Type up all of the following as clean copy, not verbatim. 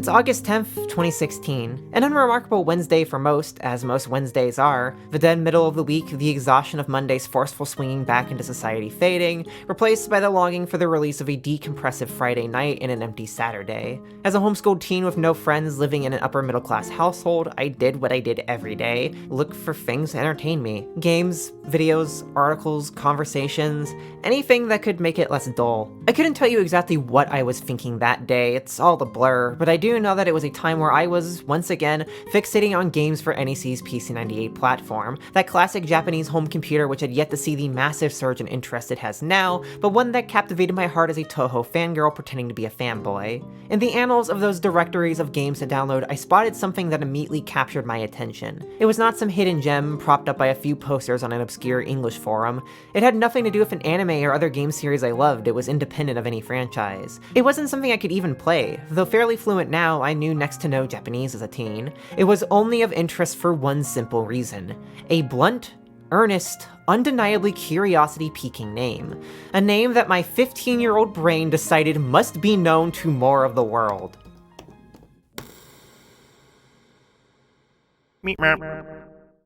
It's August 10th, 2016, an unremarkable Wednesday for most, as most Wednesdays are, the dead middle of the week, the exhaustion of Monday's forceful swinging back into society fading, replaced by the longing for the release of a decompressive Friday night and an empty Saturday. As a homeschooled teen with no friends living in an upper middle class household, I did what I did every day, look for things to entertain me. Games, videos, articles, conversations, anything that could make it less dull. I couldn't tell you exactly what I was thinking that day, it's all a blur, but I do know that it was a time where I was, once again, fixating on games for NEC's PC-98 platform, that classic Japanese home computer which had yet to see the massive surge in interest it has now, but one that captivated my heart as a Toho fangirl pretending to be a fanboy. In the annals of those directories of games to download, I spotted something that immediately captured my attention. It was not some hidden gem propped up by a few posters on an obscure English forum. It had nothing to do with an anime or other game series I loved, it was independent of any franchise. It wasn't something I could even play, though fairly fluent now, I knew next to no Japanese as a teen. It was only of interest for one simple reason: a blunt, earnest, undeniably curiosity-piquing name. A name that my 15-year-old brain decided must be known to more of the world.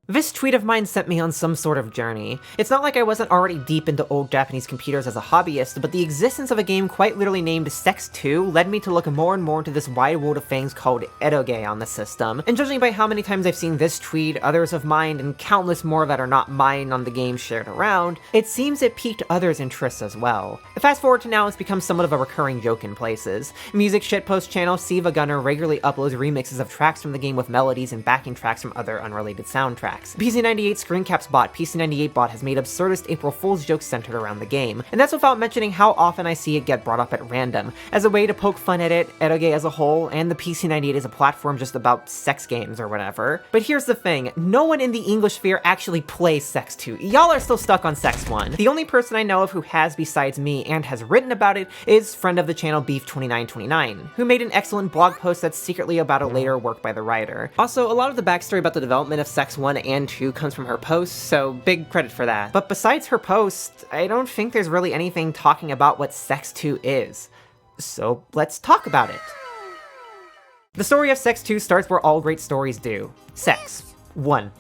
This tweet of mine sent me on some sort of journey. It's not like I wasn't already deep into old Japanese computers as a hobbyist, but the existence of a game quite literally named Sex 2 led me to look more and more into this wide world of things called eroge on the system, and judging by how many times I've seen this tweet, others of mine, and countless more that are not mine on the game shared around, it seems it piqued others' interests as well. Fast forward to now, it's become somewhat of a recurring joke in places. Music shitpost channel Siva Gunner regularly uploads remixes of tracks from the game with melodies and backing tracks from other unrelated soundtracks. PC-98 screencaps bot PC-98 bot has made absurdist April Fool's jokes centered around the game, and that's without mentioning how often I see it get brought up at random, as a way to poke fun at it, eroge as a whole, and the PC-98 as a platform just about sex games or whatever. But here's the thing, no one in the English sphere actually plays Sex 2, y'all are still stuck on Sex 1. The only person I know of who has besides me and has written about it is friend of the channel Beef2929, who made an excellent blog post that's secretly about a later work by the writer. Also, a lot of the backstory about the development of Sex 1 and 2 comes from her post, so big credit for that. But besides her post, I don't think there's really anything talking about what Sex 2 is. So let's talk about it. The story of Sex 2 starts where all great stories do. Sex. 1.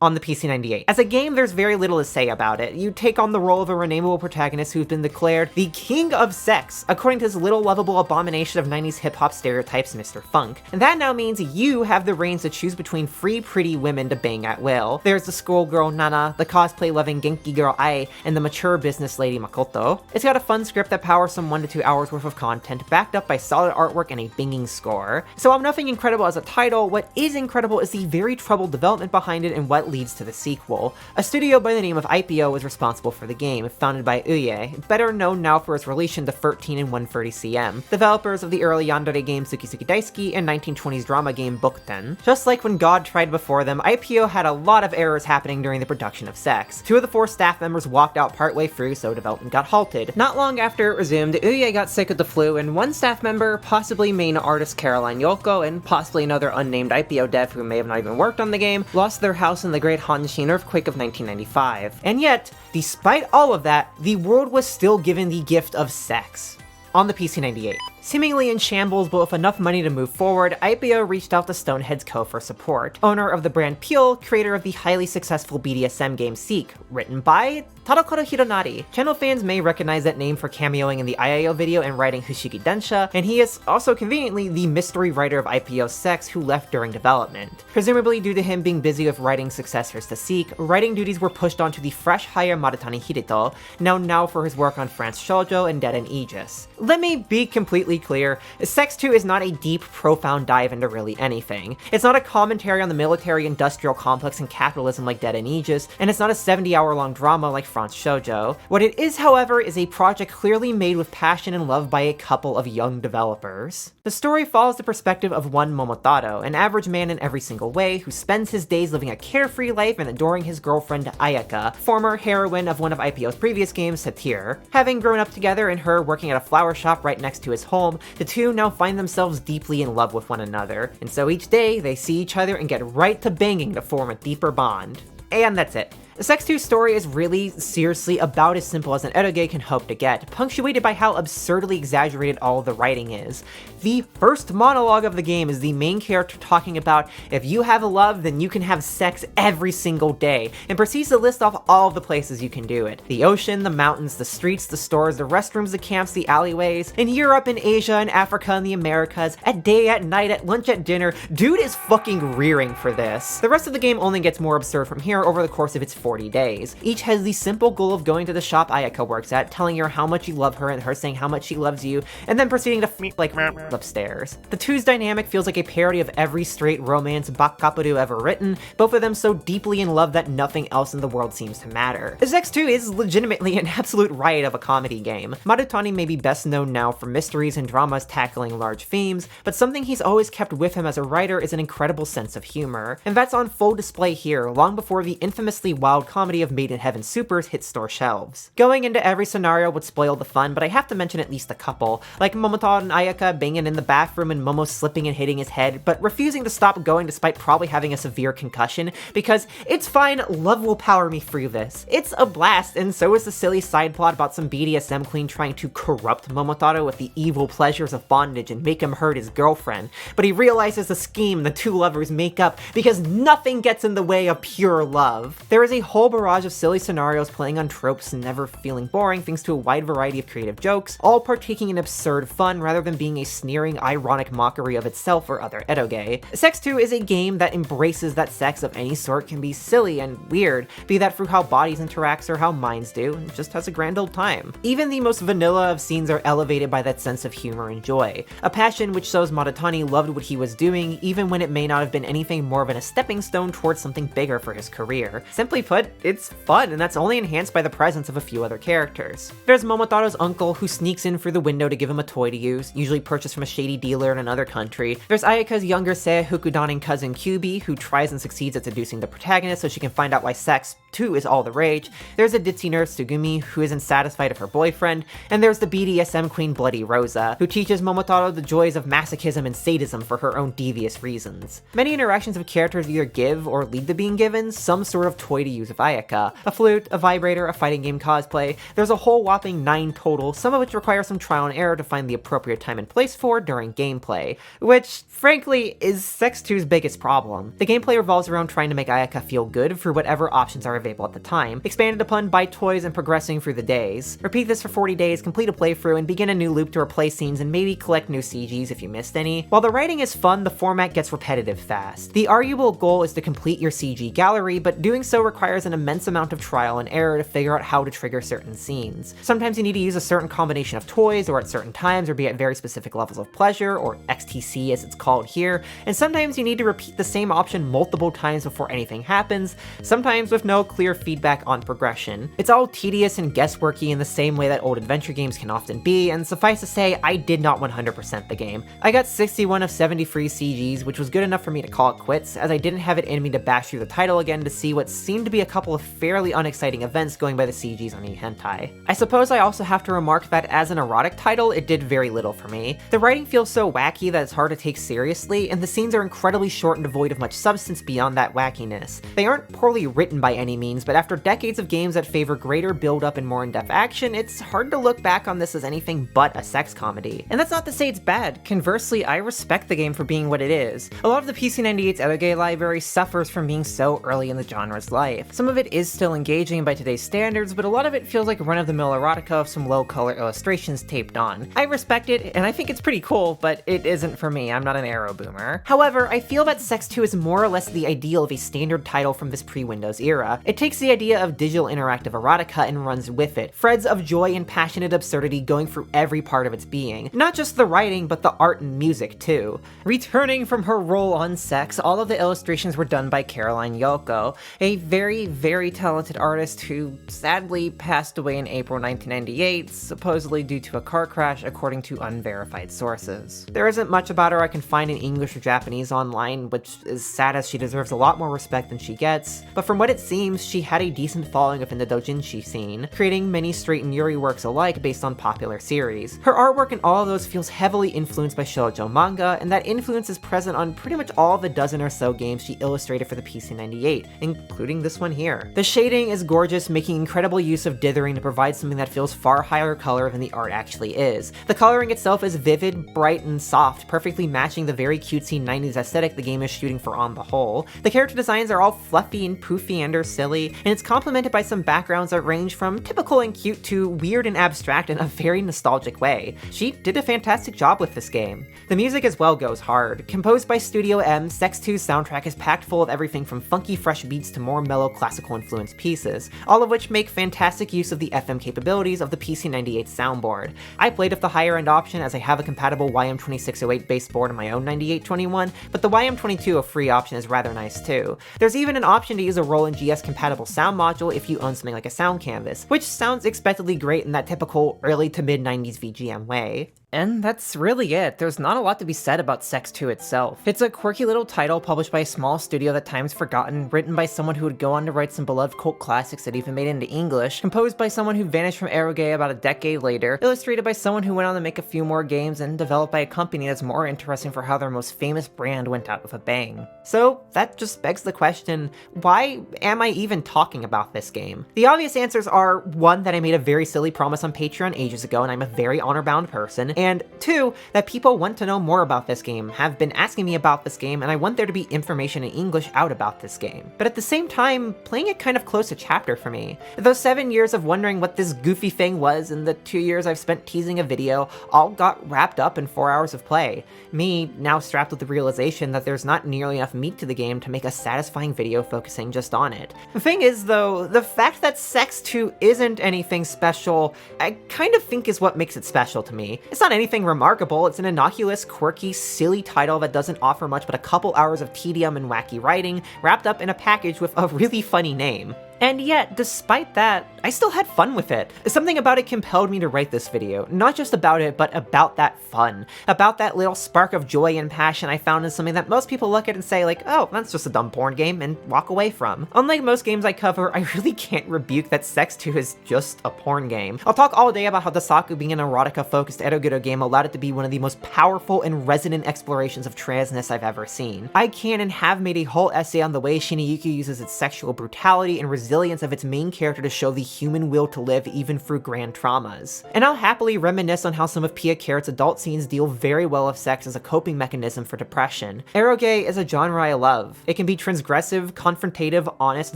On the PC-98. As a game, there's very little to say about it. You take on the role of a renameable protagonist who's been declared the king of sex, according to this little lovable abomination of 90s hip-hop stereotypes, Mr. Funk. And that now means you have the reins to choose between three pretty women to bang at will. There's the schoolgirl Nana, the cosplay-loving Genki girl Ai, and the mature business lady Makoto. It's got a fun script that powers some 1 to 2 hours worth of content, backed up by solid artwork and a banging score. So while nothing incredible as a title, what is incredible is the very troubled development behind it and what leads to the sequel. A studio by the name of IPO was responsible for the game, founded by Uye, better known now for its relation to 13 and 130cm, developers of the early yandere game Suki Suki Daisuki and 1920s drama game Bokuten. Just like when God tried before them, IPO had a lot of errors happening during the production of Sex. 2 of the 4 staff members walked out partway through, so development got halted. Not long after it resumed, Uye got sick of the flu, and one staff member, possibly main artist Caroline Yoko, and possibly another unnamed IPO dev who may have not even worked on the game, lost their house in the Great Hanshin earthquake of 1995. And yet, despite all of that, the world was still given the gift of sex. On the PC-98. Seemingly in shambles, but with enough money to move forward, IPO reached out to Stoneheads Co. for support. Owner of the brand Peel, creator of the highly successful BDSM game Seek, written by Tadokoro Hironari. Channel fans may recognize that name for cameoing in the IIO video and writing Fushigi Densha, and he is also conveniently the mystery writer of IPO Sex who left during development. Presumably due to him being busy with writing successors to Seek, writing duties were pushed onto the fresh hire Maritani Hidito, known now for his work on France Shoujo and Dead and Aegis. Let me be completely clear, Sex 2 is not a deep, profound dive into really anything. It's not a commentary on the military-industrial complex and capitalism like Dead and Aegis, and it's not a 70-hour-long drama like France Shoujo. What it is, however, is a project clearly made with passion and love by a couple of young developers. The story follows the perspective of one Momotaro, an average man in every single way, who spends his days living a carefree life and adoring his girlfriend Ayaka, former heroine of one of IPO's previous games, Satir. Having grown up together and her working at a flower shop right next to his home, the two now find themselves deeply in love with one another, and so each day they see each other and get right to banging to form a deeper bond. And that's it. The Sex 2 story is really, seriously, about as simple as an eroge can hope to get, punctuated by how absurdly exaggerated all of the writing is. The first monologue of the game is the main character talking about if you have a love, then you can have sex every single day, and proceeds to list off all of the places you can do it. The ocean, the mountains, the streets, the stores, the restrooms, the camps, the alleyways, in Europe, in Asia, in Africa, in the Americas, at day, at night, at lunch, at dinner. Dude is fucking rearing for this. The rest of the game only gets more absurd from here over the course of its 40 days. Each has the simple goal of going to the shop Ayaka works at, telling her how much you love her and her saying how much she loves you, and then proceeding to like upstairs. The two's dynamic feels like a parody of every straight romance bakkaporu ever written, both of them so deeply in love that nothing else in the world seems to matter. Sex 2 is legitimately an absolute riot of a comedy game. Marutani may be best known now for mysteries and dramas tackling large themes, but something he's always kept with him as a writer is an incredible sense of humor, and that's on full display here long before the infamously wild comedy of Made in Heaven Supers hit store shelves. Going into every scenario would spoil the fun, but I have to mention at least a couple, like Momotaro and Ayaka banging in the bathroom and Momo slipping and hitting his head, but refusing to stop going despite probably having a severe concussion, because it's fine, love will power me through this. It's a blast, and so is the silly side plot about some BDSM queen trying to corrupt Momotaro with the evil pleasures of bondage and make him hurt his girlfriend, but he realizes the scheme the two lovers make up because nothing gets in the way of pure love. There is a whole barrage of silly scenarios playing on tropes and never feeling boring thanks to a wide variety of creative jokes, all partaking in absurd fun rather than being a sneering, ironic mockery of itself or other eroge. Sex 2 is a game that embraces that sex of any sort can be silly and weird, be that through how bodies interact or how minds do, and just has a grand old time. Even the most vanilla of scenes are elevated by that sense of humor and joy, a passion which shows Marutani loved what he was doing even when it may not have been anything more than a stepping stone towards something bigger for his career. Simply put, it's fun, and that's only enhanced by the presence of a few other characters. There's Momotaro's uncle who sneaks in through the window to give him a toy to use, usually purchased from a shady dealer in another country. There's Ayaka's younger Sei Hokudanin cousin Kyubi, who tries and succeeds at seducing the protagonist so she can find out why sex, too, is all the rage. There's a ditzy nurse Tsugumi, who isn't satisfied of her boyfriend, and there's the BDSM queen Bloody Rosa, who teaches Momotaro the joys of masochism and sadism for her own devious reasons. Many interactions of characters either give or lead to being given some sort of toy to use with Ayaka. A flute, a vibrator, a fighting game cosplay. There's a whole whopping 9 total, some of which require some trial and error to find the appropriate time and place for during gameplay, which, frankly, is Sex 2's biggest problem. The gameplay revolves around trying to make Ayaka feel good for whatever options are available at the time, expanded upon by toys and progressing through the days. Repeat this for 40 days, complete a playthrough, and begin a new loop to replace scenes and maybe collect new CGs if you missed any. While the writing is fun, the format gets repetitive fast. The arguable goal is to complete your CG gallery, but doing so requires an immense amount of trial and error to figure out how to trigger certain scenes. Sometimes you need to use a certain combination of toys, or at certain times, or be at very specific levels of pleasure, or XTC as it's called here, and sometimes you need to repeat the same option multiple times before anything happens, sometimes with no clear feedback on progression. It's all tedious and guessworky in the same way that old adventure games can often be, and suffice to say, I did not 100% the game. I got 61 of 73 CGs, which was good enough for me to call it quits, as I didn't have it in me to bash through the title again to see what seemed to be a couple of fairly unexciting events going by the CGs on eHentai. I suppose I also have to remark that as an erotic title, it did very little for me. The writing feels so wacky that it's hard to take seriously, and the scenes are incredibly short and devoid of much substance beyond that wackiness. They aren't poorly written by any means, but after decades of games that favor greater build-up and more in-depth action, it's hard to look back on this as anything but a sex comedy. And that's not to say it's bad. Conversely, I respect the game for being what it is. A lot of the PC-98's eroge library suffers from being so early in the genre's life. Some of it is still engaging by today's standards, but a lot of it feels like run-of-the-mill erotica with some low-color illustrations taped on. I respect it, and I think it's pretty cool, but it isn't for me. I'm not an Arrow boomer. However, I feel that Sex 2 is more or less the ideal of a standard title from this pre-Windows era. It takes the idea of digital interactive erotica and runs with it, threads of joy and passionate absurdity going through every part of its being. Not just the writing, but the art and music too. Returning from her role on Sex, all of the illustrations were done by Caroline Yoko, a very, very talented artist who sadly passed away in April 1998, supposedly due to a car crash according to unverified sources. There isn't much about her I can find in English or Japanese online, which is sad as she deserves a lot more respect than she gets, but from what it seems, games, she had a decent following within the doujinshi scene, creating many straight and yuri works alike based on popular series. Her artwork in all of those feels heavily influenced by shoujo manga, and that influence is present on pretty much all the dozen or so games she illustrated for the PC-98, including this one here. The shading is gorgeous, making incredible use of dithering to provide something that feels far higher color than the art actually is. The coloring itself is vivid, bright, and soft, perfectly matching the very cutesy 90s aesthetic the game is shooting for on the whole. The character designs are all fluffy and poofy and are silly, and it's complemented by some backgrounds that range from typical and cute to weird and abstract in a very nostalgic way. She did a fantastic job with this game. The music as well goes hard. Composed by Studio M, Sex 2's soundtrack is packed full of everything from funky fresh beats to more mellow classical influenced pieces, all of which make fantastic use of the FM capabilities of the PC-98 soundboard. I played with the higher end option as I have a compatible YM2608 baseboard on my own 9821, but the YM22 free option is rather nice too. There's even an option to use a Roland GS compatible sound module if you own something like a sound canvas, which sounds expectedly great in that typical early to mid 90s VGM way. And that's really it. There's not a lot to be said about Sex 2 itself. It's a quirky little title published by a small studio that time's forgotten, written by someone who would go on to write some beloved cult classics that even made it into English, composed by someone who vanished from eroge about a decade later, illustrated by someone who went on to make a few more games, and developed by a company that's more interesting for how their most famous brand went out with a bang. So that just begs the question, why am I even talking about this game? The obvious answers are, one, that I made a very silly promise on Patreon ages ago and I'm a very honor-bound person, and two, that people want to know more about this game, have been asking me about this game, and I want there to be information in English out about this game. But at the same time, playing it kind of closed a chapter for me. Those 7 years of wondering what this goofy thing was and the 2 years I've spent teasing a video all got wrapped up in 4 hours of play. Me, now strapped with the realization that there's not nearly enough meat to the game to make a satisfying video focusing just on it. The thing is though, the fact that Sex 2 isn't anything special, I kind of think is what makes it special to me. It's not anything remarkable, it's an innocuous, quirky, silly title that doesn't offer much but a couple hours of tedium and wacky writing, wrapped up in a package with a really funny name. And yet, despite that, I still had fun with it. Something about it compelled me to write this video. Not just about it, but about that fun. About that little spark of joy and passion I found in something that most people look at and say like, oh, that's just a dumb porn game, and walk away from. Unlike most games I cover, I really can't rebuke that Sex 2 is just a porn game. I'll talk all day about how Dasaku being an erotica-focused erogudo game allowed it to be one of the most powerful and resonant explorations of transness I've ever seen. I can and have made a whole essay on the way Shinjuku uses its sexual brutality and resilience of its main character to show the human will to live even through grand traumas. And I'll happily reminisce on how some of Pia Carrot's adult scenes deal very well with sex as a coping mechanism for depression. Eroge is a genre I love. It can be transgressive, confrontative, honest,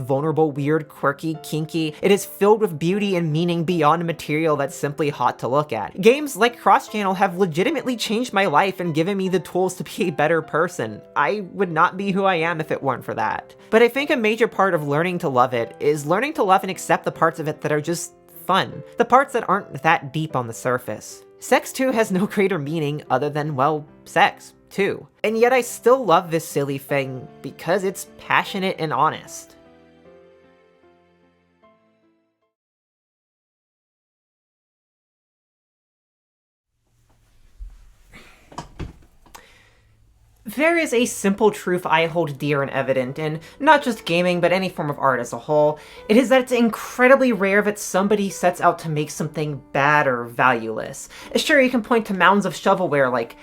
vulnerable, weird, quirky, kinky. It is filled with beauty and meaning beyond material that's simply hot to look at. Games like Cross Channel have legitimately changed my life and given me the tools to be a better person. I would not be who I am if it weren't for that. But I think a major part of learning to love it is learning to love and accept the parts of it that are just fun. The parts that aren't that deep on the surface. Sex 2 has no greater meaning other than, well, sex, too. And yet I still love this silly thing because it's passionate and honest. There is a simple truth I hold dear and evident in not just gaming, but any form of art as a whole. It is that it's incredibly rare that somebody sets out to make something bad or valueless. Sure, you can point to mounds of shovelware like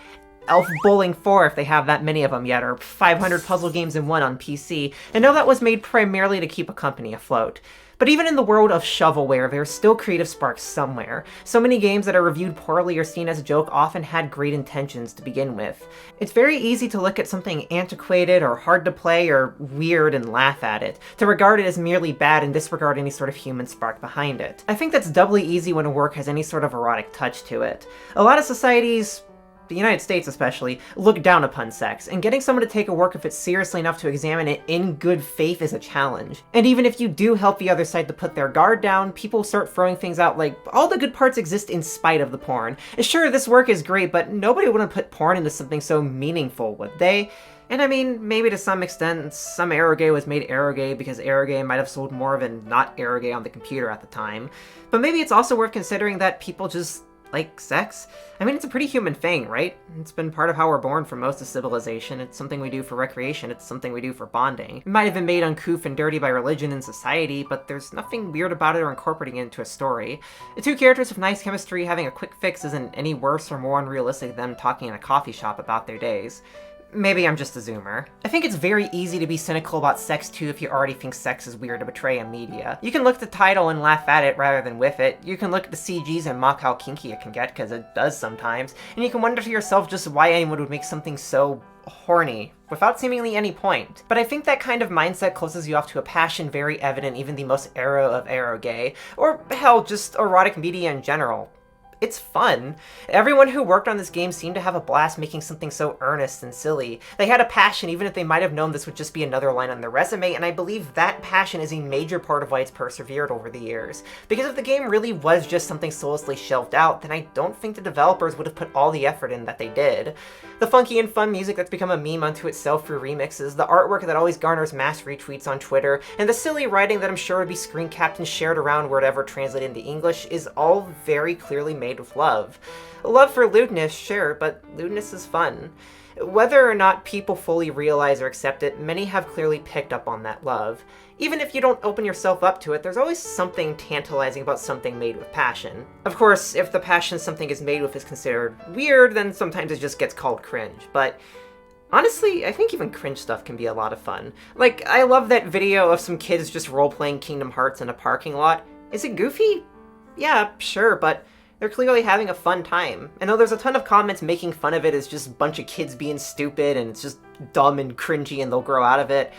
Elf Bowling 4 if they have that many of them yet, or 500 puzzle games in one on PC, and know that was made primarily to keep a company afloat. But even in the world of shovelware, there's still creative sparks somewhere. So many games that are reviewed poorly or seen as a joke often had great intentions to begin with. It's very easy to look at something antiquated or hard to play or weird and laugh at it, to regard it as merely bad and disregard any sort of human spark behind it. I think that's doubly easy when a work has any sort of erotic touch to it. A lot of societies, the United States especially, look down upon sex, and getting someone to take a work of it seriously enough to examine it in good faith is a challenge. And even if you do help the other side to put their guard down, people start throwing things out like, all the good parts exist in spite of the porn. Sure, this work is great, but nobody would put porn into something so meaningful, would they? And I mean, maybe to some extent, some eroge was made eroge because eroge might have sold more than not eroge on the computer at the time. But maybe it's also worth considering that people just like sex? I mean, it's a pretty human thing, right? It's been part of how we're born for most of civilization. It's something we do for recreation. It's something we do for bonding. It might have been made uncouth and dirty by religion and society, but there's nothing weird about it or incorporating it into a story. The two characters with nice chemistry having a quick fix isn't any worse or more unrealistic than them talking in a coffee shop about their days. Maybe I'm just a zoomer. I think it's very easy to be cynical about sex too if you already think sex is weird to portray in media. You can look at the title and laugh at it rather than with it. You can look at the CGs and mock how kinky it can get, because it does sometimes. And you can wonder to yourself just why anyone would make something so horny, without seemingly any point. But I think that kind of mindset closes you off to a passion very evident even the most aro of aro gay, or hell, just erotic media in general. It's fun. Everyone who worked on this game seemed to have a blast making something so earnest and silly. They had a passion even if they might have known this would just be another line on their resume, and I believe that passion is a major part of why it's persevered over the years. Because if the game really was just something soullessly shelved out, then I don't think the developers would have put all the effort in that they did. The funky and fun music that's become a meme unto itself through remixes, the artwork that always garners mass retweets on Twitter, and the silly writing that I'm sure would be screen capped and shared around wherever translated into English is all very clearly made with love. Love for lewdness, sure, but lewdness is fun. Whether or not people fully realize or accept it, many have clearly picked up on that love. Even if you don't open yourself up to it, there's always something tantalizing about something made with passion. Of course, if the passion something is made with is considered weird, then sometimes it just gets called cringe, but honestly, I think even cringe stuff can be a lot of fun. Like, I love that video of some kids just role-playing Kingdom Hearts in a parking lot. Is it goofy? Yeah, sure, but they're clearly having a fun time. I know there's a ton of comments making fun of it as just a bunch of kids being stupid and it's just dumb and cringy and they'll grow out of it.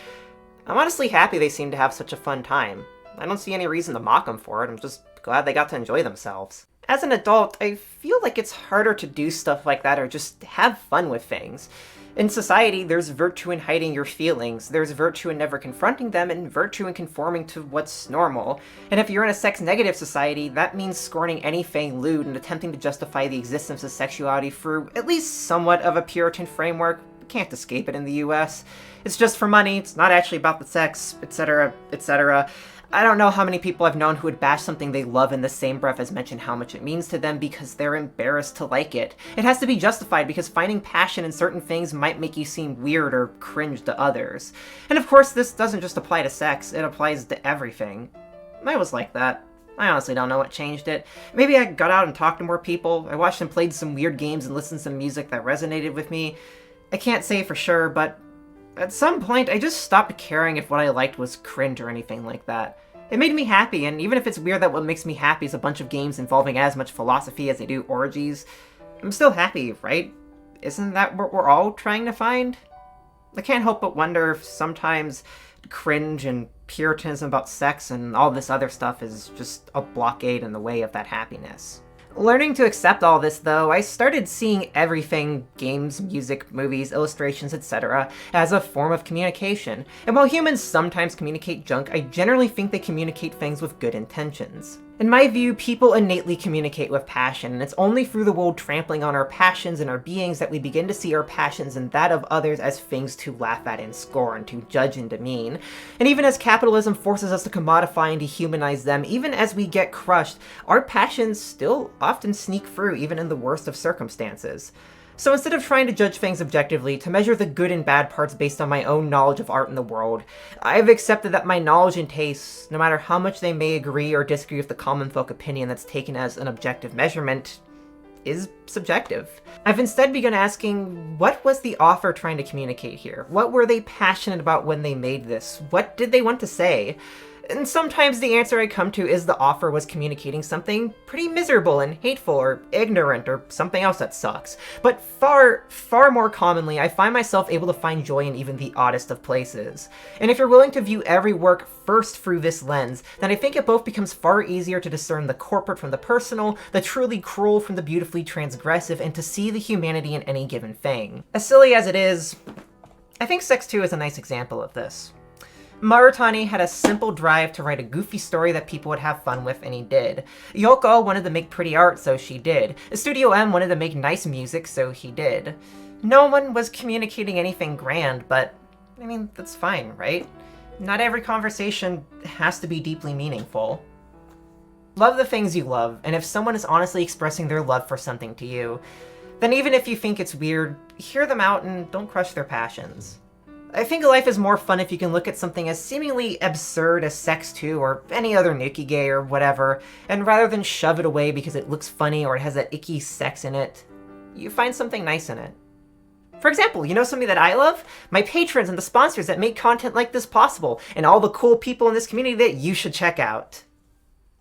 I'm honestly happy they seem to have such a fun time. I don't see any reason to mock them for it, I'm just glad they got to enjoy themselves. As an adult, I feel like it's harder to do stuff like that or just have fun with things. In society, there's virtue in hiding your feelings, there's virtue in never confronting them, and virtue in conforming to what's normal. And if you're in a sex-negative society, that means scorning anything lewd and attempting to justify the existence of sexuality through at least somewhat of a Puritan framework. You can't escape it in the US. It's just for money, it's not actually about the sex, etc., etc. I don't know how many people I've known who would bash something they love in the same breath as mention how much it means to them because they're embarrassed to like it. It has to be justified because finding passion in certain things might make you seem weird or cringe to others. And of course, this doesn't just apply to sex, it applies to everything. I was like that. I honestly don't know what changed it. Maybe I got out and talked to more people, I watched and played some weird games and listened to some music that resonated with me. I can't say for sure, but at some point I just stopped caring if what I liked was cringe or anything like that. It made me happy, and even if it's weird that what makes me happy is a bunch of games involving as much philosophy as they do orgies, I'm still happy, right? Isn't that what we're all trying to find? I can't help but wonder if sometimes cringe and puritanism about sex and all this other stuff is just a blockade in the way of that happiness. Learning to accept all this, though, I started seeing everything, games, music, movies, illustrations, etc., as a form of communication. And while humans sometimes communicate junk, I generally think they communicate things with good intentions. In my view, people innately communicate with passion, and it's only through the world trampling on our passions and our beings that we begin to see our passions and that of others as things to laugh at and scorn, to judge and demean. And even as capitalism forces us to commodify and dehumanize them, even as we get crushed, our passions still often sneak through even in the worst of circumstances. So instead of trying to judge things objectively, to measure the good and bad parts based on my own knowledge of art in the world, I've accepted that my knowledge and tastes, no matter how much they may agree or disagree with the common folk opinion that's taken as an objective measurement, is subjective. I've instead begun asking, what was the author trying to communicate here? What were they passionate about when they made this? What did they want to say? And sometimes the answer I come to is the author was communicating something pretty miserable and hateful or ignorant or something else that sucks. But far, far more commonly, I find myself able to find joy in even the oddest of places. And if you're willing to view every work first through this lens, then I think it both becomes far easier to discern the corporate from the personal, the truly cruel from the beautifully transgressive, and to see the humanity in any given thing. As silly as it is, I think Sex 2 is a nice example of this. Maritani had a simple drive to write a goofy story that people would have fun with, and he did. Yoko wanted to make pretty art, so she did. Studio M wanted to make nice music, so he did. No one was communicating anything grand, but, I mean, that's fine, right? Not every conversation has to be deeply meaningful. Love the things you love, and if someone is honestly expressing their love for something to you, then even if you think it's weird, hear them out and don't crush their passions. I think life is more fun if you can look at something as seemingly absurd as sex too, or any other Nikkei or whatever, and rather than shove it away because it looks funny or it has that icky sex in it, you find something nice in it. For example, you know something that I love? My patrons and the sponsors that make content like this possible, and all the cool people in this community that you should check out.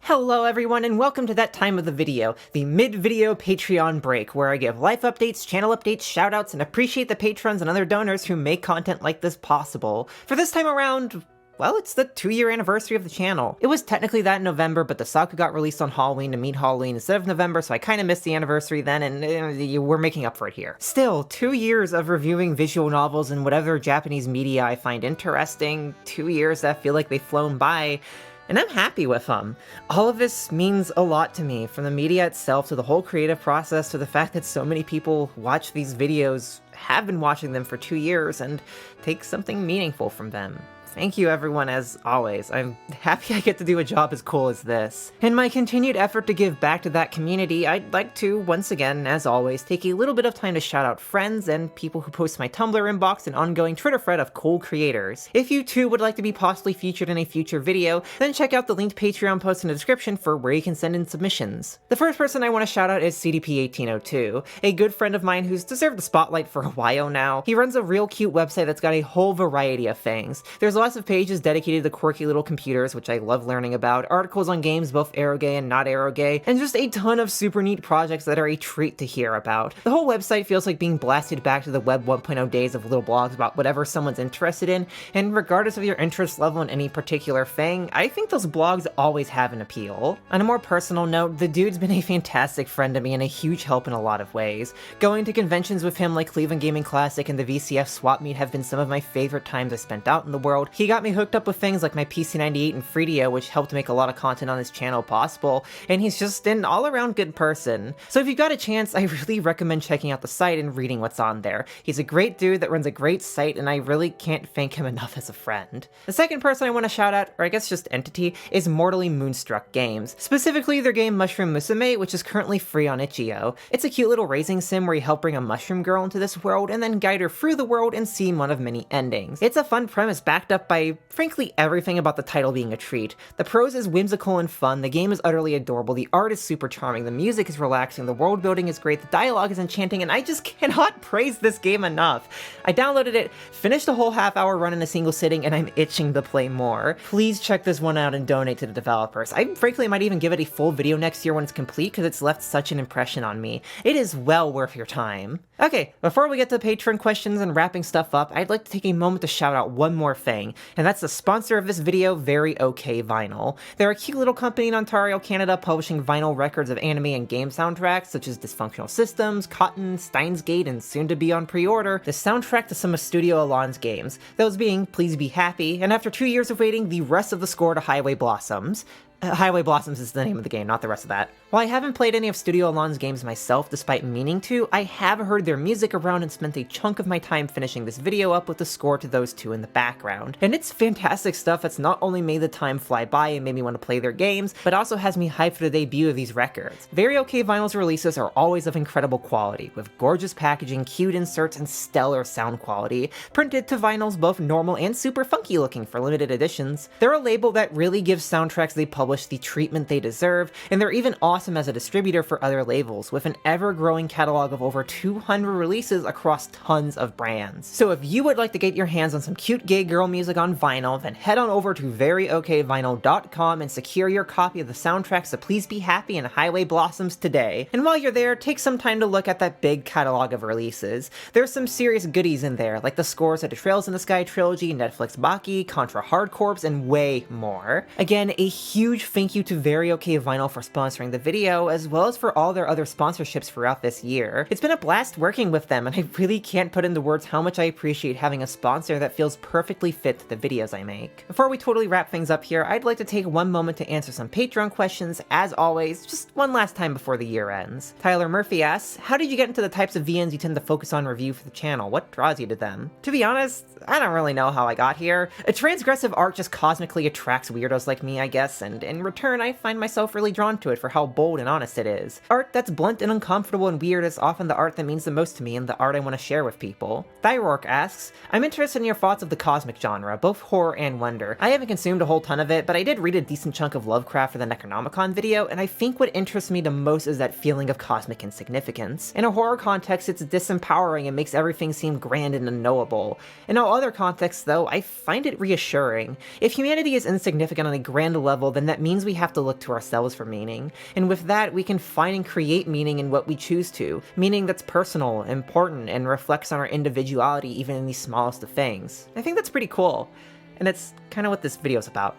Hello everyone, and welcome to that time of the video, the mid-video Patreon break, where I give life updates, channel updates, shoutouts, and appreciate the patrons and other donors who make content like this possible. For this time around, well, it's the 2-year anniversary of the channel. It was technically that in November, but the Saga got released on Halloween to meet Halloween instead of November, so I kinda missed the anniversary then, and we're making up for it here. Still, 2 years of reviewing visual novels and whatever Japanese media I find interesting, 2 years that feel like they've flown by, and I'm happy with them. All of this means a lot to me, from the media itself to the whole creative process to the fact that so many people watch these videos, have been watching them for 2 years, and take something meaningful from them. Thank you everyone, as always. I'm happy I get to do a job as cool as this. In my continued effort to give back to that community, I'd like to, once again, as always, take a little bit of time to shout out friends and people who post my Tumblr inbox and ongoing Twitter thread of cool creators. If you too would like to be possibly featured in a future video, then check out the linked Patreon post in the description for where you can send in submissions. The first person I want to shout out is CDP1802, a good friend of mine who's deserved the spotlight for a while now. He runs a real cute website that's got a whole variety of things. There's lots of pages dedicated to quirky little computers, which I love learning about, articles on games both aero-gay and not aero-gay, and just a ton of super neat projects that are a treat to hear about. The whole website feels like being blasted back to the Web 1.0 days of little blogs about whatever someone's interested in, and regardless of your interest level in any particular thing, I think those blogs always have an appeal. On a more personal note, the dude's been a fantastic friend to me and a huge help in a lot of ways. Going to conventions with him like Cleveland Gaming Classic and the VCF Swap Meet have been some of my favorite times I spent out in the world. He got me hooked up with things like my PC-98 and Freedio, which helped make a lot of content on this channel possible, and he's just an all-around good person. So if you've got a chance, I really recommend checking out the site and reading what's on there. He's a great dude that runs a great site, and I really can't thank him enough as a friend. The second person I want to shout out, or I guess just entity, is Mortally Moonstruck Games. Specifically their game Mushroom Musume, which is currently free on itch.io. It's a cute little raising sim where you help bring a mushroom girl into this world and then guide her through the world and see one of many endings. It's a fun premise backed up by frankly everything about the title being a treat. The prose is whimsical and fun, the game is utterly adorable, the art is super charming, the music is relaxing, the world building is great, the dialogue is enchanting, and I just cannot praise this game enough. I downloaded it, finished a whole half-hour run in a single sitting, and I'm itching to play more. Please check this one out and donate to the developers. I frankly might even give it a full video next year when it's complete because it's left such an impression on me. It is well worth your time. Okay, before we get to Patreon questions and wrapping stuff up, I'd like to take a moment to shout out one more thing, and that's the sponsor of this video, Very OK Vinyl. They're a cute little company in Ontario, Canada, publishing vinyl records of anime and game soundtracks, such as Dysfunctional Systems, Cotton, Steins Gate, and soon to be on pre-order, the soundtrack to some of Studio Alon's games, those being Please Be Happy, and after 2 years of waiting, the rest of the score to Highway Blossoms. Highway Blossoms is the name of the game, not the rest of that. While I haven't played any of Studio Alon's games myself, despite meaning to, I have heard their music around and spent a chunk of my time finishing this video up with the score to those two in the background. And it's fantastic stuff that's not only made the time fly by and made me want to play their games, but also has me hyped for the debut of these records. Very OK Vinyl's releases are always of incredible quality, with gorgeous packaging, cute inserts, and stellar sound quality, printed to vinyls both normal and super funky looking for limited editions. They're a label that really gives soundtracks they publish the treatment they deserve, and they're even awesome as a distributor for other labels, with an ever-growing catalog of over 200 releases across tons of brands. So if you would like to get your hands on some cute gay girl music on vinyl, then head on over to veryokvinyl.com and secure your copy of the soundtracks to Please Be Happy and Highway Blossoms today. And while you're there, take some time to look at that big catalog of releases. There's some serious goodies in there, like the scores to the Trails in the Sky trilogy, Netflix Baki, Contra Hard Corps, and way more. Again, a huge thank you to Very OK Vinyl for sponsoring the video. video, as well as for all their other sponsorships throughout this year. It's been a blast working with them, and I really can't put into words how much I appreciate having a sponsor that feels perfectly fit to the videos I make. Before we totally wrap things up here, I'd like to take one moment to answer some Patreon questions, as always, just one last time before the year ends. Tyler Murphy asks, how did you get into the types of VNs you tend to focus on review for the channel? What draws you to them? To be honest, I don't really know how I got here. A transgressive art just cosmically attracts weirdos like me, I guess, and in return I find myself really drawn to it for how bold and honest it is. Art that's blunt and uncomfortable and weird is often the art that means the most to me and the art I want to share with people. Thyroark asks, I'm interested in your thoughts of the cosmic genre, both horror and wonder. I haven't consumed a whole ton of it, but I did read a decent chunk of Lovecraft for the Necronomicon video, and I think what interests me the most is that feeling of cosmic insignificance. In a horror context, it's disempowering and makes everything seem grand and unknowable. In all other contexts, though, I find it reassuring. If humanity is insignificant on a grand level, then that means we have to look to ourselves for meaning. And with that, we can find and create meaning in what we choose to. Meaning that's personal, important, and reflects on our individuality even in the smallest of things. I think that's pretty cool. And that's kind of what this video is about.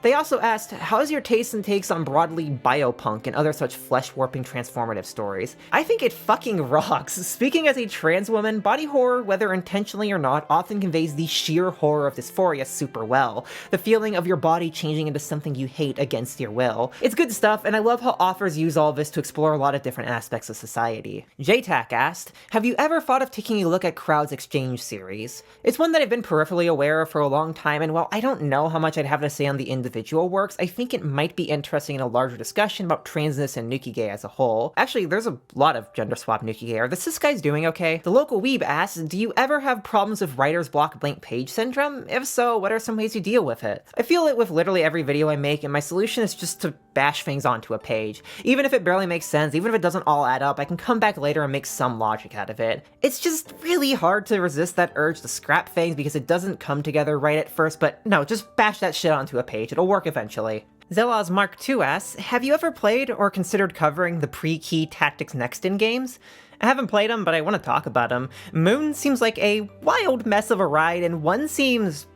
They also asked, how's your taste and takes on broadly biopunk and other such flesh-warping transformative stories? I think it fucking rocks. Speaking as a trans woman, body horror, whether intentionally or not, often conveys the sheer horror of dysphoria super well. The feeling of your body changing into something you hate against your will. It's good stuff, and I love how authors use all this to explore a lot of different aspects of society. JTAC asked, have you ever thought of taking a look at Crowd's Exchange series? It's one that I've been peripherally aware of for a long time, and while I don't know how much I'd have to say on the individual works, I think it might be interesting in a larger discussion about transness and Nuki-Gay as a whole. Actually, there's a lot of gender swap Nuki-Gay. Are the cis guys doing okay? The local weeb asks, do you ever have problems with writer's block blank page syndrome? If so, what are some ways you deal with it? I feel it with literally every video I make, and my solution is just to bash things onto a page. Even if it barely makes sense, even if it doesn't all add up, I can come back later and make some logic out of it. It's just really hard to resist that urge to scrap things because it doesn't come together right at first, but no, just bash that shit onto a page. It'll work eventually. Zelaz Mark II asks, have you ever played or considered covering the pre-key Tactics Next-In games? I haven't played them, but I want to talk about them. Moon seems like a wild mess of a ride, and one seems...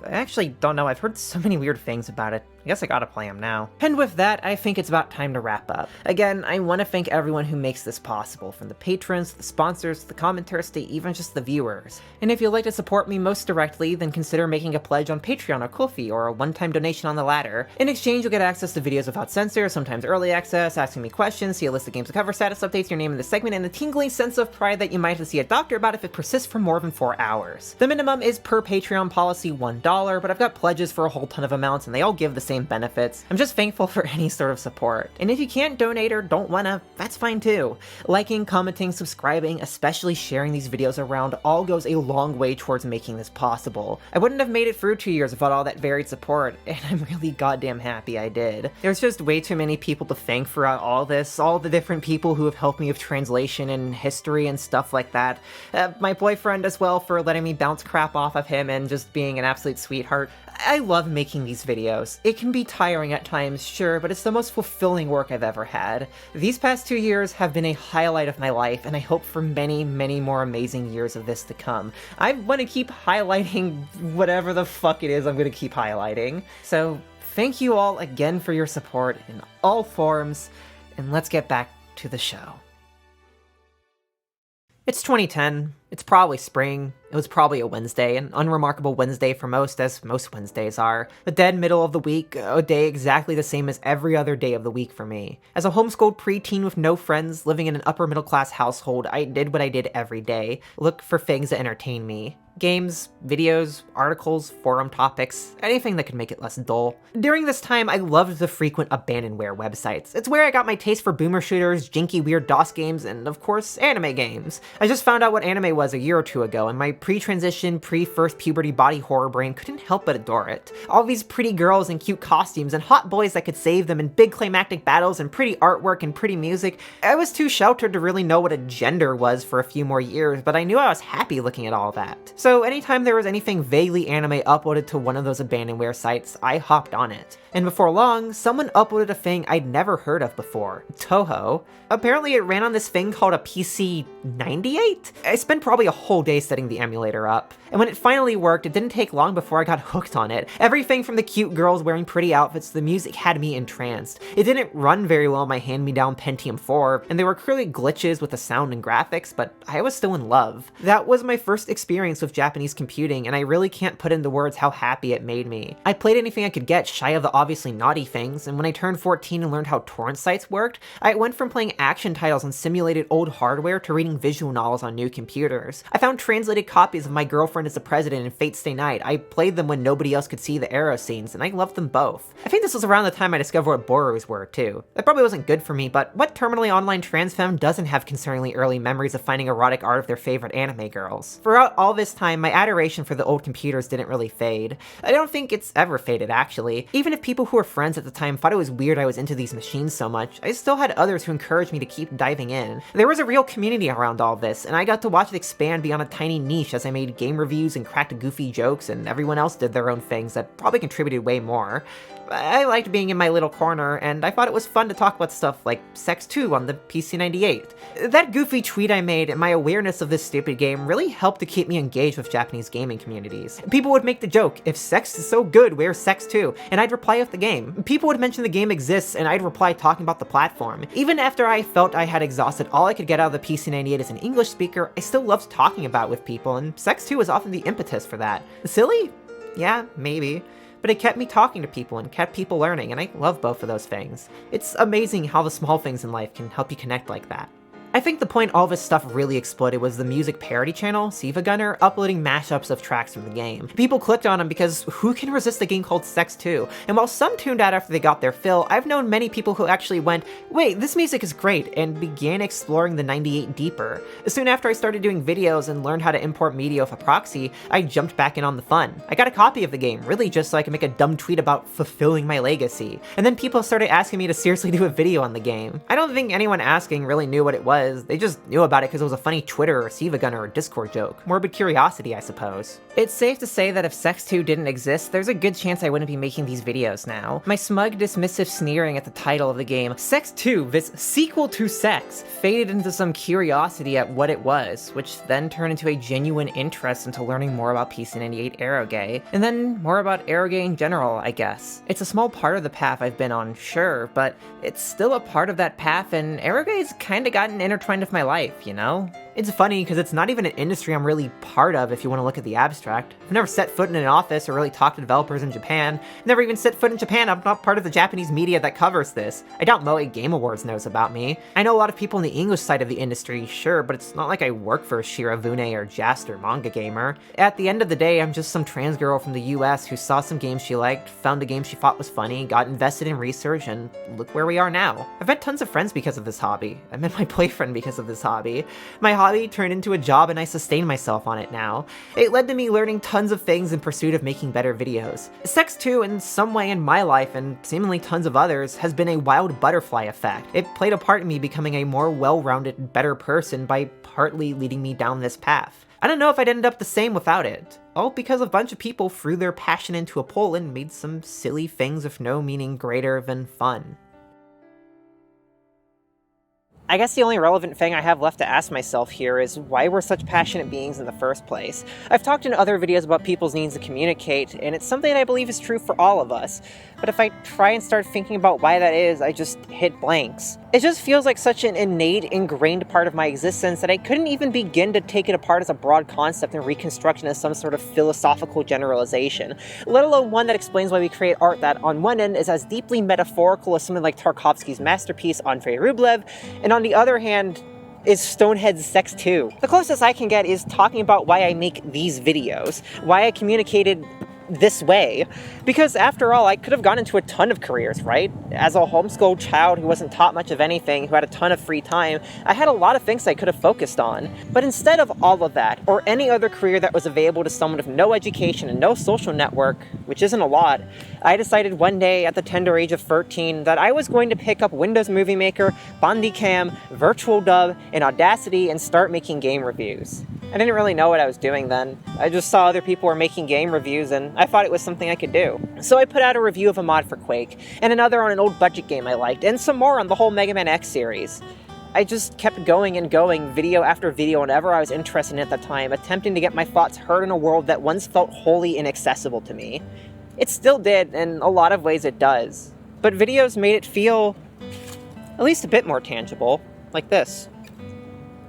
I actually don't know, I've heard so many weird things about it. I guess I gotta play them now. And with that, I think it's about time to wrap up. Again, I want to thank everyone who makes this possible, from the patrons, the sponsors, the commenters, to even just the viewers. And if you'd like to support me most directly, then consider making a pledge on Patreon or Ko-fi, or a one-time donation on the latter. In exchange, you'll get access to videos without censor, sometimes early access, asking me questions, see a list of games to cover, status updates, your name in the segment, and a tingling sense of pride that you might have to see a doctor about if it persists for more than 4 hours. The minimum is per Patreon policy $1, but I've got pledges for a whole ton of amounts, and they all give the same benefits. I'm just thankful for any sort of support. And if you can't donate or don't wanna, that's fine too. Liking, commenting, subscribing, especially sharing these videos around all goes a long way towards making this possible. I wouldn't have made it through 2 years without all that varied support, and I'm really goddamn happy I did. There's just way too many people to thank throughout all this, all the different people who have helped me with translation and history and stuff like that. My boyfriend as well for letting me bounce crap off of him and just being an absolute sweetheart. I love making these videos. It can be tiring at times, sure, but it's the most fulfilling work I've ever had. These past 2 years have been a highlight of my life, and I hope for many, many more amazing years of this to come. I want to keep highlighting whatever the fuck it is I'm going to keep highlighting. So, thank you all again for your support in all forms, and let's get back to the show. It's 2010. It's probably spring. It was probably a Wednesday, an unremarkable Wednesday for most, as most Wednesdays are. The dead middle of the week, a day exactly the same as every other day of the week for me. As a homeschooled preteen with no friends, living in an upper middle class household, I did what I did every day. Look for things that entertain me. Games, videos, articles, forum topics, anything that could make it less dull. During this time, I loved the frequent abandonware websites. It's where I got my taste for boomer shooters, jinky weird DOS games, and of course, anime games. I just found out what anime was a year or two ago, and my pre-transition, pre-first puberty body horror brain couldn't help but adore it. All these pretty girls in cute costumes, and hot boys that could save them, and big climactic battles, and pretty artwork, and pretty music. I was too sheltered to really know what a gender was for a few more years, but I knew I was happy looking at all that. So anytime there was anything vaguely anime uploaded to one of those abandonware sites, I hopped on it. And before long, someone uploaded a thing I'd never heard of before, Toho. Apparently it ran on this thing called a PC-98? I spent probably a whole day studying the emulator up. And when it finally worked, it didn't take long before I got hooked on it. Everything from the cute girls wearing pretty outfits to the music had me entranced. It didn't run very well on my hand-me-down Pentium 4, and there were clearly glitches with the sound and graphics, but I was still in love. That was my first experience with Japanese computing, and I really can't put into words how happy it made me. I played anything I could get shy of the obviously naughty things, and when I turned 14 and learned how torrent sites worked, I went from playing action titles on simulated old hardware to reading visual novels on new computers. I found translated copies of My Girlfriend is the President and Fate Stay Night. I played them when nobody else could see the arrow scenes, and I loved them both. I think this was around the time I discovered what borus were, too. That probably wasn't good for me, but what terminally online trans femme doesn't have concerningly early memories of finding erotic art of their favorite anime girls? Throughout all this time, my adoration for the old computers didn't really fade. I don't think it's ever faded, actually. Even if people who were friends at the time thought it was weird I was into these machines so much, I still had others who encouraged me to keep diving in. There was a real community around all this, and I got to watch it expand beyond a tiny niche as I made game reviews and cracked goofy jokes, and everyone else did their own things that probably contributed way more. I liked being in my little corner, and I thought it was fun to talk about stuff like Sex 2 on the PC-98. That goofy tweet I made and my awareness of this stupid game really helped to keep me engaged with Japanese gaming communities. People would make the joke, if Sex is so good, where's Sex 2? And I'd reply with the game. People would mention the game exists, and I'd reply talking about the platform. Even after I felt I had exhausted all I could get out of the PC-98 as an English speaker, I still loved talking about it with people, and Sex 2 was often the impetus for that. Silly? Yeah, maybe. But it kept me talking to people and kept people learning, and I love both of those things. It's amazing how the small things in life can help you connect like that. I think the point all this stuff really exploded was the music parody channel, Siva Gunner, uploading mashups of tracks from the game. People clicked on them because who can resist a game called Sex 2? And while some tuned out after they got their fill, I've known many people who actually went, wait, this music is great, and began exploring the 98 deeper. Soon after I started doing videos and learned how to import media with a proxy, I jumped back in on the fun. I got a copy of the game, really just so I could make a dumb tweet about fulfilling my legacy. And then people started asking me to seriously do a video on the game. I don't think anyone asking really knew what it was. They just knew about it because it was a funny Twitter or Siva Gunner or Discord joke. Morbid curiosity, I suppose. It's safe to say that if Sex 2 didn't exist, there's a good chance I wouldn't be making these videos now. My smug, dismissive sneering at the title of the game, Sex 2, this sequel to Sex, faded into some curiosity at what it was, which then turned into a genuine interest into learning more about PC-98 Aerogay, and then more about Aerogay in general, I guess. It's a small part of the path I've been on, sure, but it's still a part of that path, and Aerogay's kinda gotten intertwined with my life, you know? It's funny because it's not even an industry I'm really part of if you want to look at the abstract. I've never set foot in an office or really talked to developers in Japan. Never even set foot in Japan. I'm not part of the Japanese media that covers this. I doubt Moe Game Awards knows about me. I know a lot of people in the English side of the industry, sure, but it's not like I work for Shiravune or Jast or Manga Gamer. At the end of the day, I'm just some trans girl from the US who saw some games she liked, found a game she thought was funny, got invested in research, and look where we are now. I've met tons of friends because of this hobby. I met my boyfriend because of this hobby. My hobby turned into a job and I sustain myself on it now. It led to me learning tons of things in pursuit of making better videos. Sex 2, in some way in my life, and seemingly tons of others, has been a wild butterfly effect. It played a part in me becoming a more well-rounded, better person by partly leading me down this path. I don't know if I'd ended up the same without it. All because a bunch of people threw their passion into a poll and made some silly things with no meaning greater than fun. I guess the only relevant thing I have left to ask myself here is why we're such passionate beings in the first place. I've talked in other videos about people's needs to communicate, and it's something that I believe is true for all of us. But if I try and start thinking about why that is, I just hit blanks. It just feels like such an innate, ingrained part of my existence that I couldn't even begin to take it apart as a broad concept and reconstruction as some sort of philosophical generalization, let alone one that explains why we create art that, on one end, is as deeply metaphorical as something like Tarkovsky's masterpiece Andrei Rublev, and on the other hand, is Stonehead's Sex 2. The closest I can get is talking about why I make these videos, why I communicated this way, because after all, I could have gone into a ton of careers, right? As a homeschooled child who wasn't taught much of anything, who had a ton of free time, I had a lot of things I could have focused on. But instead of all of that, or any other career that was available to someone with no education and no social network, which isn't a lot, I decided one day at the tender age of 13 that I was going to pick up Windows Movie Maker, Bandicam, Virtual Dub, and Audacity and start making game reviews. I didn't really know what I was doing then. I just saw other people were making game reviews and I thought it was something I could do. So I put out a review of a mod for Quake, and another on an old budget game I liked, and some more on the whole Mega Man X series. I just kept going and going, video after video, whenever I was interested in at the time, attempting to get my thoughts heard in a world that once felt wholly inaccessible to me. It still did, and in a lot of ways it does. But videos made it feel at least a bit more tangible, like this.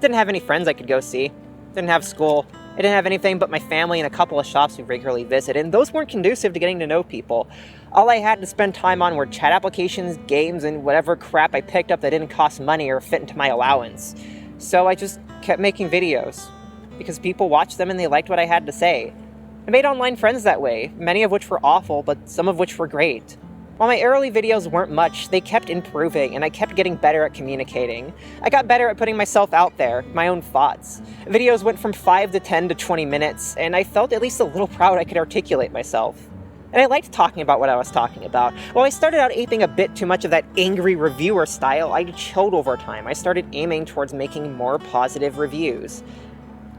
Didn't have any friends I could go see. Didn't have school. I didn't have anything but my family and a couple of shops we regularly visited, and those weren't conducive to getting to know people. All I had to spend time on were chat applications, games, and whatever crap I picked up that didn't cost money or fit into my allowance. So I just kept making videos, because people watched them and they liked what I had to say. I made online friends that way, many of which were awful, but some of which were great. While my early videos weren't much, they kept improving, and I kept getting better at communicating. I got better at putting myself out there, my own thoughts. Videos went from 5 to 10 to 20 minutes, and I felt at least a little proud I could articulate myself. And I liked talking about what I was talking about. While I started out aping a bit too much of that angry reviewer style, I chilled over time. I started aiming towards making more positive reviews.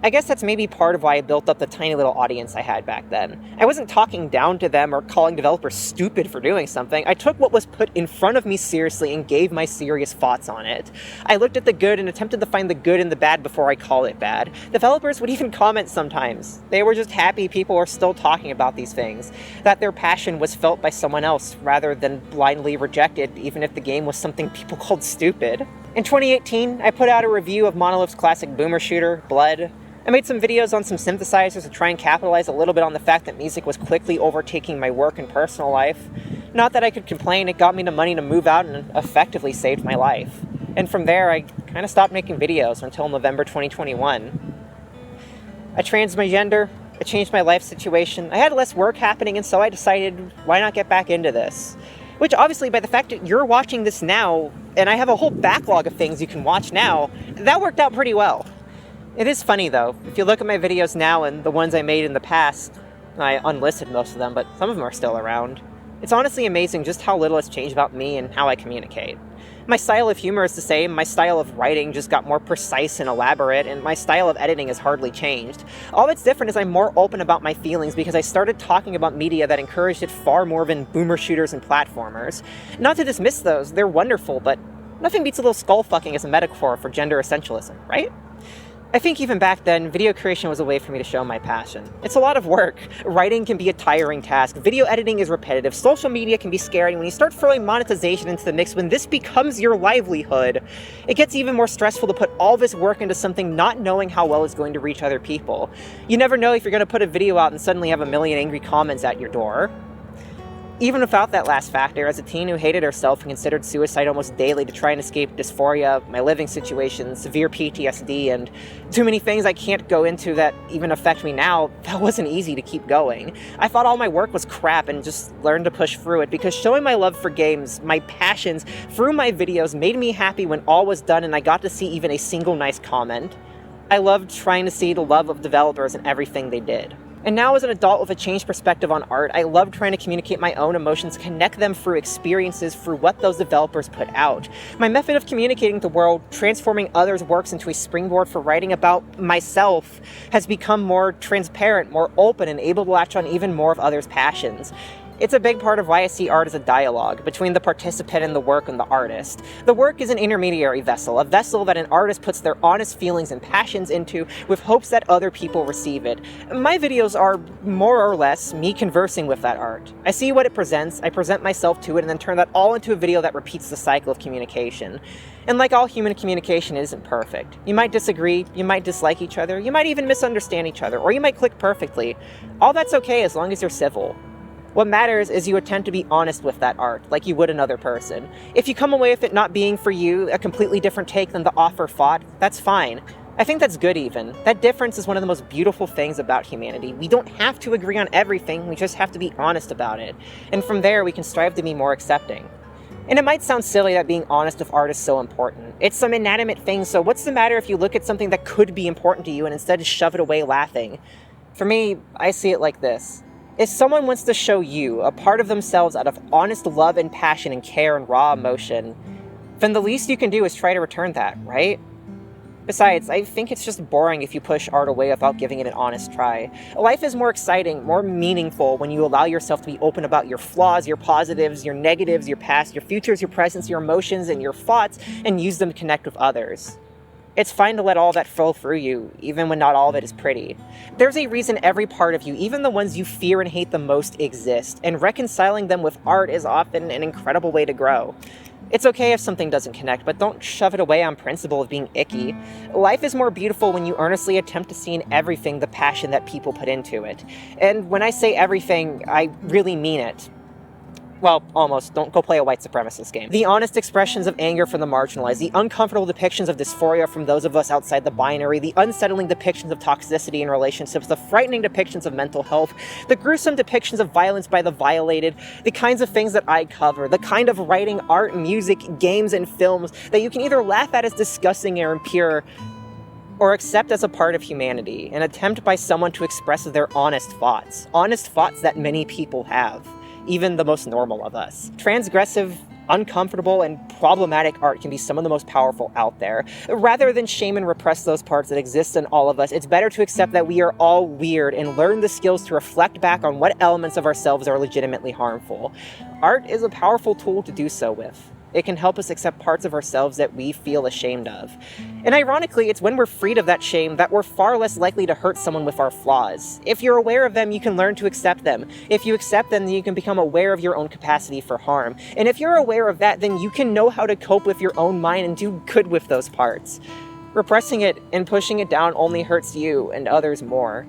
I guess that's maybe part of why I built up the tiny little audience I had back then. I wasn't talking down to them or calling developers stupid for doing something. I took what was put in front of me seriously and gave my serious thoughts on it. I looked at the good and attempted to find the good in the bad before I called it bad. Developers would even comment sometimes. They were just happy people were still talking about these things, that their passion was felt by someone else rather than blindly rejected, even if the game was something people called stupid. In 2018, I put out a review of Monolith's classic boomer shooter, Blood. I made some videos on some synthesizers to try and capitalize a little bit on the fact that music was quickly overtaking my work and personal life. Not that I could complain, it got me the money to move out and effectively saved my life. And from there, I kind of stopped making videos until November 2021. I changed my gender, I changed my life situation, I had less work happening, and so I decided, why not get back into this? Which obviously, by the fact that you're watching this now, and I have a whole backlog of things you can watch now, that worked out pretty well. It is funny though, if you look at my videos now and the ones I made in the past, I unlisted most of them, but some of them are still around. It's honestly amazing just how little has changed about me and how I communicate. My style of humor is the same, my style of writing just got more precise and elaborate, and my style of editing has hardly changed. All that's different is I'm more open about my feelings because I started talking about media that encouraged it far more than boomer shooters and platformers. Not to dismiss those, they're wonderful, but nothing beats a little skull fucking as a metaphor for gender essentialism, right? I think even back then, video creation was a way for me to show my passion. It's a lot of work. Writing can be a tiring task, video editing is repetitive, social media can be scary, and when you start throwing monetization into the mix, when this becomes your livelihood, it gets even more stressful to put all this work into something not knowing how well it's going to reach other people. You never know if you're going to put a video out and suddenly have a million angry comments at your door. Even without that last factor, as a teen who hated herself and considered suicide almost daily to try and escape dysphoria, my living situation, severe PTSD, and too many things I can't go into that even affect me now, that wasn't easy to keep going. I thought all my work was crap and just learned to push through it because showing my love for games, my passions, through my videos made me happy when all was done and I got to see even a single nice comment. I loved trying to see the love of developers in everything they did. And now as an adult with a changed perspective on art, I love trying to communicate my own emotions, connect them through experiences, through what those developers put out. My method of communicating with the world, transforming others' works into a springboard for writing about myself, has become more transparent, more open, and able to latch on even more of others' passions. It's a big part of why I see art as a dialogue between the participant and the work and the artist. The work is an intermediary vessel, a vessel that an artist puts their honest feelings and passions into with hopes that other people receive it. My videos are more or less me conversing with that art. I see what it presents, I present myself to it, and then turn that all into a video that repeats the cycle of communication. And like all human communication, it isn't perfect. You might disagree, you might dislike each other, you might even misunderstand each other, or you might click perfectly. All that's okay as long as you're civil. What matters is you attempt to be honest with that art, like you would another person. If you come away with it not being for you, a completely different take than the author thought, that's fine. I think that's good even. That difference is one of the most beautiful things about humanity. We don't have to agree on everything, we just have to be honest about it. And from there, we can strive to be more accepting. And it might sound silly that being honest with art is so important. It's some inanimate thing, so what's the matter if you look at something that could be important to you and instead just shove it away laughing? For me, I see it like this. If someone wants to show you a part of themselves out of honest love and passion and care and raw emotion, then the least you can do is try to return that, right? Besides, I think it's just boring if you push art away without giving it an honest try. Life is more exciting, more meaningful when you allow yourself to be open about your flaws, your positives, your negatives, your past, your futures, your presents, your emotions, and your thoughts, and use them to connect with others. It's fine to let all that flow through you, even when not all of it is pretty. There's a reason every part of you, even the ones you fear and hate the most, exist, and reconciling them with art is often an incredible way to grow. It's okay if something doesn't connect, but don't shove it away on principle of being icky. Life is more beautiful when you earnestly attempt to see in everything the passion that people put into it. And when I say everything, I really mean it. Well, almost. Don't go play a white supremacist game. The honest expressions of anger from the marginalized, the uncomfortable depictions of dysphoria from those of us outside the binary, the unsettling depictions of toxicity in relationships, the frightening depictions of mental health, the gruesome depictions of violence by the violated, the kinds of things that I cover, the kind of writing, art, music, games, and films that you can either laugh at as disgusting or impure, or accept as a part of humanity, an attempt by someone to express their honest thoughts that many people have. Even the most normal of us. Transgressive, uncomfortable, and problematic art can be some of the most powerful out there. Rather than shame and repress those parts that exist in all of us, it's better to accept that we are all weird and learn the skills to reflect back on what elements of ourselves are legitimately harmful. Art is a powerful tool to do so with. It can help us accept parts of ourselves that we feel ashamed of. And ironically, it's when we're freed of that shame that we're far less likely to hurt someone with our flaws. If you're aware of them, you can learn to accept them. If you accept them, then you can become aware of your own capacity for harm. And if you're aware of that, then you can know how to cope with your own mind and do good with those parts. Repressing it and pushing it down only hurts you and others more.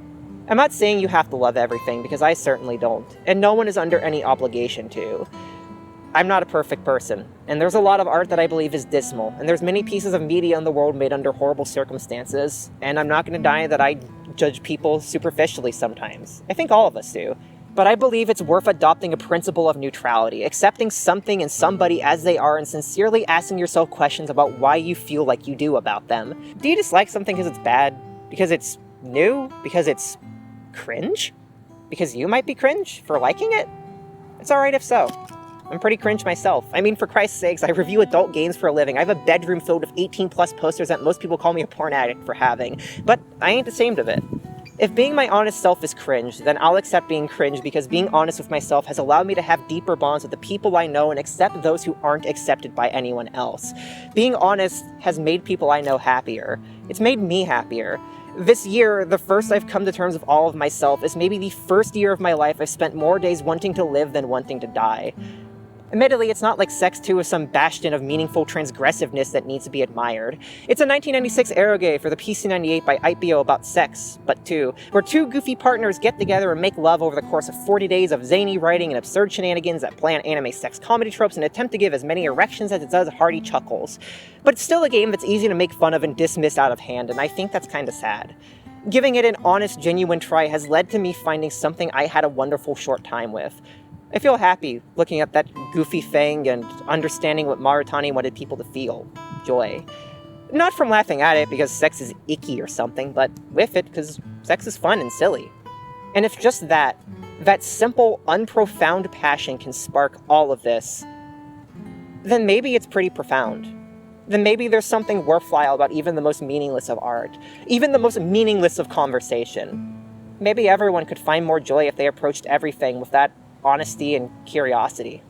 I'm not saying you have to love everything, because I certainly don't, and no one is under any obligation to. I'm not a perfect person, and there's a lot of art that I believe is dismal, and there's many pieces of media in the world made under horrible circumstances, and I'm not going to deny that I judge people superficially sometimes. I think all of us do. But I believe it's worth adopting a principle of neutrality, accepting something and somebody as they are, and sincerely asking yourself questions about why you feel like you do about them. Do you dislike something because it's bad? Because it's new? Because it's cringe? Because you might be cringe for liking it? It's alright if so. I'm pretty cringe myself. I mean, for Christ's sakes, I review adult games for a living. I have a bedroom filled with 18+ posters that most people call me a porn addict for having, but I ain't ashamed of it. If being my honest self is cringe, then I'll accept being cringe, because being honest with myself has allowed me to have deeper bonds with the people I know and accept those who aren't accepted by anyone else. Being honest has made people I know happier. It's made me happier. This year, the first I've come to terms with all of myself, is maybe the first year of my life I've spent more days wanting to live than wanting to die. Admittedly, it's not like Sex 2 is some bastion of meaningful transgressiveness that needs to be admired. It's a 1996 eroge for the PC-98 by IPO about sex, but two, where two goofy partners get together and make love over the course of 40 days of zany writing and absurd shenanigans that play on anime sex comedy tropes and attempt to give as many erections as it does hearty chuckles. But it's still a game that's easy to make fun of and dismiss out of hand, and I think that's kinda sad. Giving it an honest, genuine try has led to me finding something I had a wonderful short time with. I feel happy looking at that goofy thing and understanding what Maritani wanted people to feel. Joy. Not from laughing at it because sex is icky or something, but with it because sex is fun and silly. And if just that simple, unprofound passion can spark all of this, then maybe it's pretty profound. Then maybe there's something worthwhile about even the most meaningless of art, even the most meaningless of conversation. Maybe everyone could find more joy if they approached everything with that honesty and curiosity.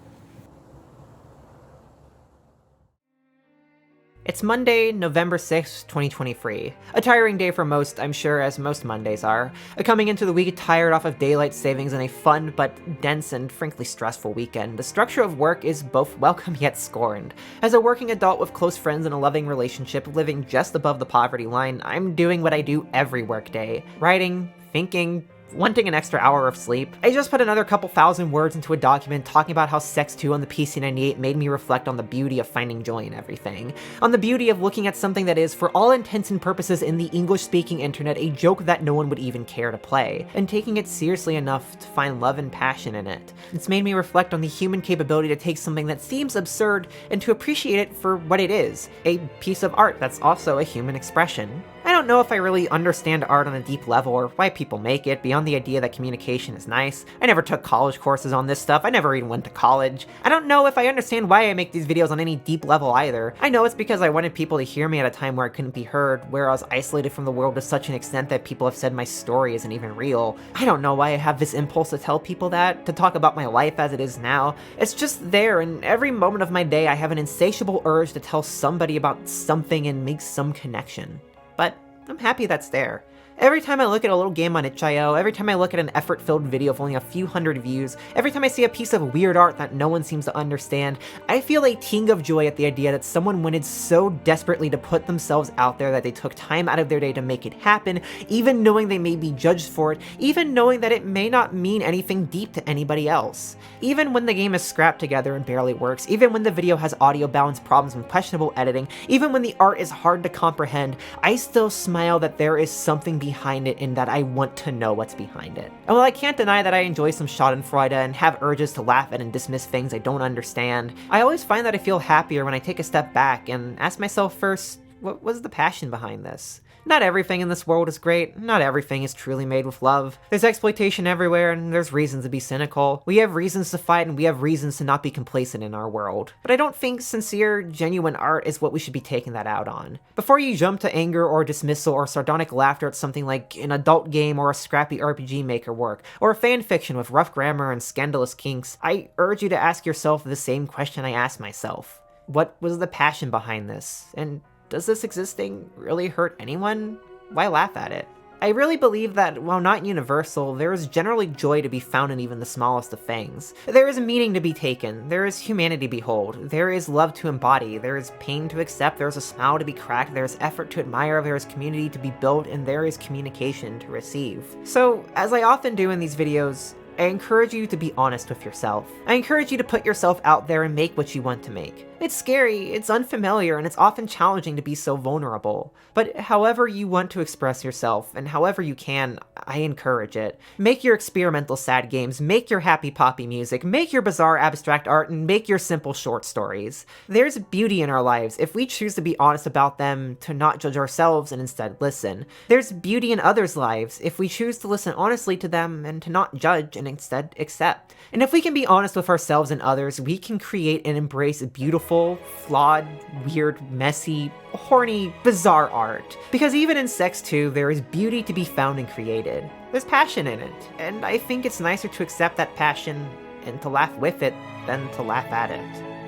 It's Monday, November 6th, 2023. A tiring day for most, I'm sure, as most Mondays are. Coming into the week tired off of daylight savings and a fun but dense and frankly stressful weekend, the structure of work is both welcome yet scorned. As a working adult with close friends and a loving relationship living just above the poverty line, I'm doing what I do every workday. Writing, thinking, wanting an extra hour of sleep. I just put another couple thousand words into a document talking about how Sex 2 on the PC-98 made me reflect on the beauty of finding joy in everything. On the beauty of looking at something that is, for all intents and purposes in the English-speaking internet, a joke that no one would even care to play, and taking it seriously enough to find love and passion in it. It's made me reflect on the human capability to take something that seems absurd and to appreciate it for what it is, a piece of art that's also a human expression. I don't know if I really understand art on a deep level or why people make it, beyond the idea that communication is nice. I never took college courses on this stuff, I never even went to college. I don't know if I understand why I make these videos on any deep level either. I know it's because I wanted people to hear me at a time where I couldn't be heard, where I was isolated from the world to such an extent that people have said my story isn't even real. I don't know why I have this impulse to tell people that, to talk about my life as it is now. It's just there, and every moment of my day I have an insatiable urge to tell somebody about something and make some connection. But I'm happy that's there. Every time I look at a little game on itch.io, every time I look at an effort-filled video of only a few hundred views, every time I see a piece of weird art that no one seems to understand, I feel a ting of joy at the idea that someone wanted so desperately to put themselves out there that they took time out of their day to make it happen, even knowing they may be judged for it, even knowing that it may not mean anything deep to anybody else. Even when the game is scrapped together and barely works, even when the video has audio balance problems and questionable editing, even when the art is hard to comprehend, I still smile that there is something behind it and that I want to know what's behind it. And while I can't deny that I enjoy some schadenfreude and have urges to laugh at and dismiss things I don't understand, I always find that I feel happier when I take a step back and ask myself first, what was the passion behind this? Not everything in this world is great, not everything is truly made with love. There's exploitation everywhere, and there's reasons to be cynical. We have reasons to fight, and we have reasons to not be complacent in our world. But I don't think sincere, genuine art is what we should be taking that out on. Before you jump to anger or dismissal or sardonic laughter at something like an adult game or a scrappy RPG maker work, or a fan fiction with rough grammar and scandalous kinks, I urge you to ask yourself the same question I asked myself. What was the passion behind this? And does this existing really hurt anyone? Why laugh at it? I really believe that, while not universal, there is generally joy to be found in even the smallest of things. There is meaning to be taken, there is humanity to behold, there is love to embody, there is pain to accept, there is a smile to be cracked, there is effort to admire, there is community to be built, and there is communication to receive. So, as I often do in these videos, I encourage you to be honest with yourself. I encourage you to put yourself out there and make what you want to make. It's scary, it's unfamiliar, and it's often challenging to be so vulnerable. But however you want to express yourself, and however you can, I encourage it. Make your experimental sad games, make your happy poppy music, make your bizarre abstract art, and make your simple short stories. There's beauty in our lives if we choose to be honest about them, to not judge ourselves and instead listen. There's beauty in others' lives if we choose to listen honestly to them and to not judge and instead accept. And if we can be honest with ourselves and others, we can create and embrace beautiful, flawed, weird, messy, horny, bizarre art. Because even in sex too, there is beauty to be found and created. There's passion in it, and I think it's nicer to accept that passion and to laugh with it than to laugh at it.